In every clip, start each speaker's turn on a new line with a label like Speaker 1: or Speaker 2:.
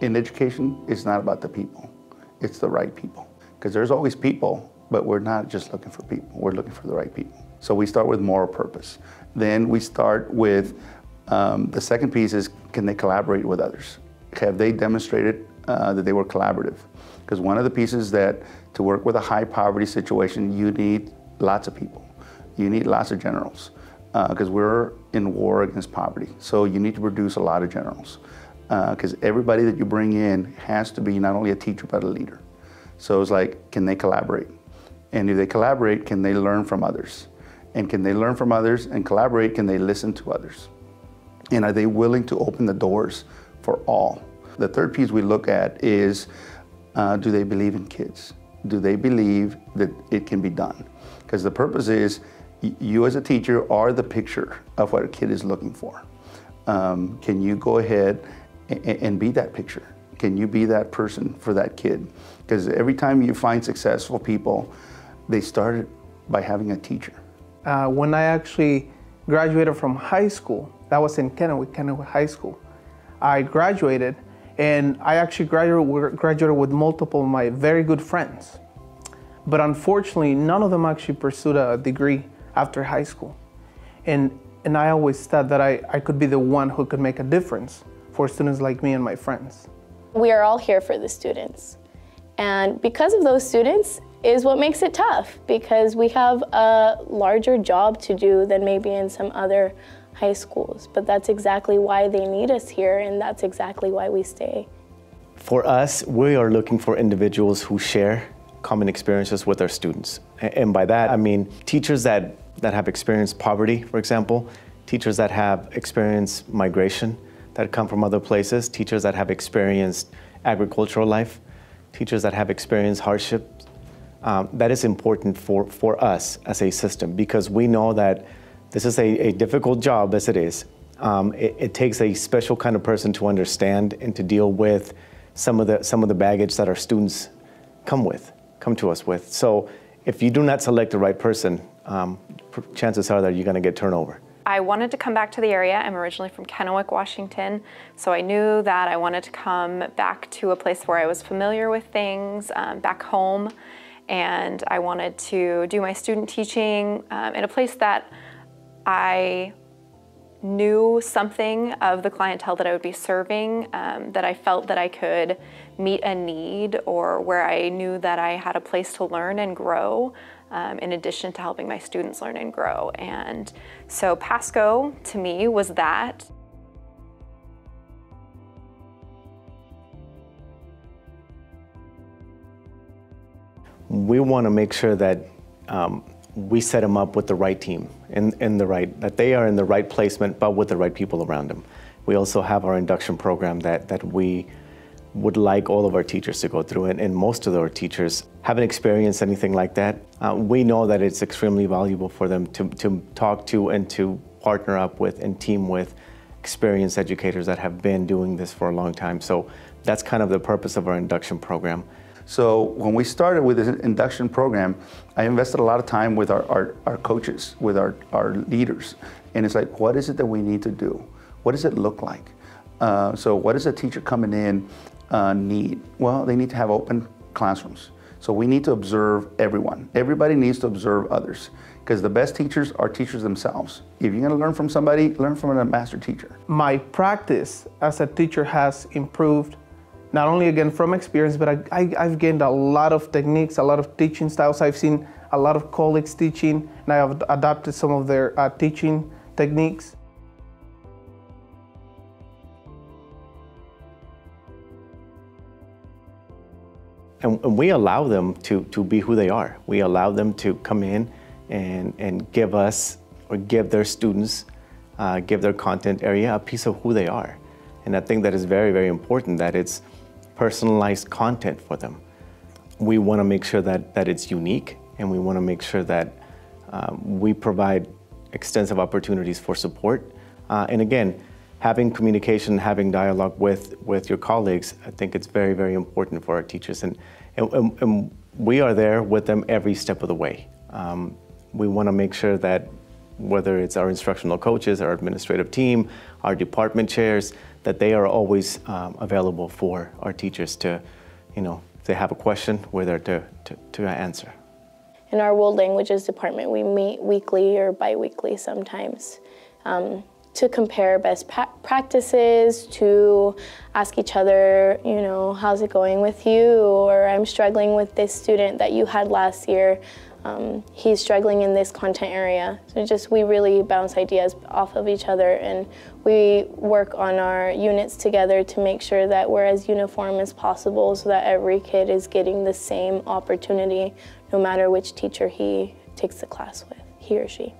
Speaker 1: In education, it's not about the people, it's the right people. Because there's always people, but we're not just looking for people, we're looking for the right people. So we start with moral purpose. Then we start with, the second piece is, can they collaborate with others? Have they demonstrated that they were collaborative? Because one of the pieces that to work with a high poverty situation, you need lots of people. You need lots of generals, because we're in war against poverty. So you need to produce a lot of generals, because everybody that you bring in has to be not only a teacher, but a leader. So it's like, can they collaborate? And if they collaborate, can they learn from others? And can they learn from others and collaborate? Can they listen to others? And are they willing to open the doors for all? The third piece we look at is, do they believe in kids? Do they believe that it can be done? Because the purpose is, you as a teacher are the picture of what a kid is looking for. Can you go ahead and be that picture? Can you be that person for that kid? Because every time you find successful people, they started by having a teacher.
Speaker 2: When I actually graduated from high school, that was in Kennewick High School. I graduated, and I actually graduated with multiple of my very good friends. But unfortunately, none of them actually pursued a degree after high school. And I always thought that I could be the one who could make a difference for students like me and my friends.
Speaker 3: We are all here for the students. And because of those students is what makes it tough, because we have a larger job to do than maybe in some other high schools. But that's exactly why they need us here, and that's exactly why we stay.
Speaker 4: For us, we are looking for individuals who share common experiences with our students. And by that, I mean teachers that have experienced poverty, for example, teachers that have experienced migration, that come from other places, teachers that have experienced agricultural life, teachers that have experienced hardship. That is important for us as a system, because we know that this is a difficult job as it is. It takes a special kind of person to understand and to deal with some of the baggage that our students come to us with. So if you do not select the right person, chances are that you're going to get turnover.
Speaker 5: I wanted to come back to the area. I'm originally from Kennewick, Washington, so I knew that I wanted to come back to a place where I was familiar with things, back home, and I wanted to do my student teaching in a place that I knew something of the clientele that I would be serving, that I felt that I could meet a need, or where I knew that I had a place to learn and grow, in addition to helping my students learn and grow. And so Pasco, to me, was that.
Speaker 4: We want to make sure that we set them up with the right team, that they are in the right placement, but with the right people around them. We also have our induction program that we would like all of our teachers to go through, and most of our teachers haven't experienced anything like that. We know that it's extremely valuable for them to talk to and to partner up with and team with experienced educators that have been doing this for a long time. So that's kind of the purpose of our induction program.
Speaker 1: So when we started with this induction program, I invested a lot of time with our coaches, with our leaders. And it's like, what is it that we need to do? What does it look like? So what does a teacher coming in need? Well, they need to have open classrooms. So we need to observe everyone. Everybody needs to observe others, because the best teachers are teachers themselves. If you're gonna learn from somebody, learn from a master teacher.
Speaker 2: My practice as a teacher has improved, not only again from experience, but I've gained a lot of techniques, a lot of teaching styles. I've seen a lot of colleagues teaching, and I have adopted some of their teaching techniques.
Speaker 4: And we allow them to be who they are. We allow them to come in and give us, or give their students, give their content area a piece of who they are. And I think that is very, very important, that it's personalized content for them. We want to make sure that it's unique, and we want to make sure that we provide extensive opportunities for support. And again, having communication, having dialogue with your colleagues, I think it's very, very important for our teachers. And we are there with them every step of the way. We want to make sure that whether it's our instructional coaches, our administrative team, our department chairs, that they are always available for our teachers to, if they have a question, we're there to answer.
Speaker 3: In our world languages department, we meet weekly or bi-weekly sometimes to compare best practices, to ask each other, how's it going with you? Or I'm struggling with this student that you had last year. He's struggling in this content area. So we really bounce ideas off of each other, and we work on our units together to make sure that we're as uniform as possible so that every kid is getting the same opportunity no matter which teacher he takes the class with, he or she.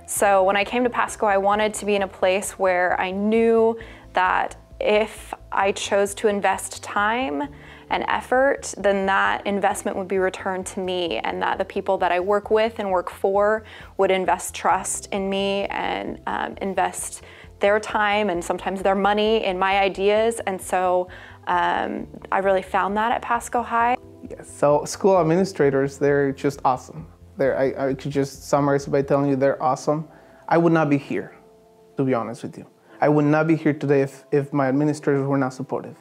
Speaker 5: So when I came to Pasco, I wanted to be in a place where I knew that if I chose to invest time and effort, then that investment would be returned to me, and that the people that I work with and work for would invest trust in me and invest their time and sometimes their money in my ideas. And so I really found that at Pasco High.
Speaker 2: Yes, so school administrators, they're just awesome. I could just summarize it by telling you they're awesome. I would not be here, to be honest with you. I would not be here today if my administrators were not supportive.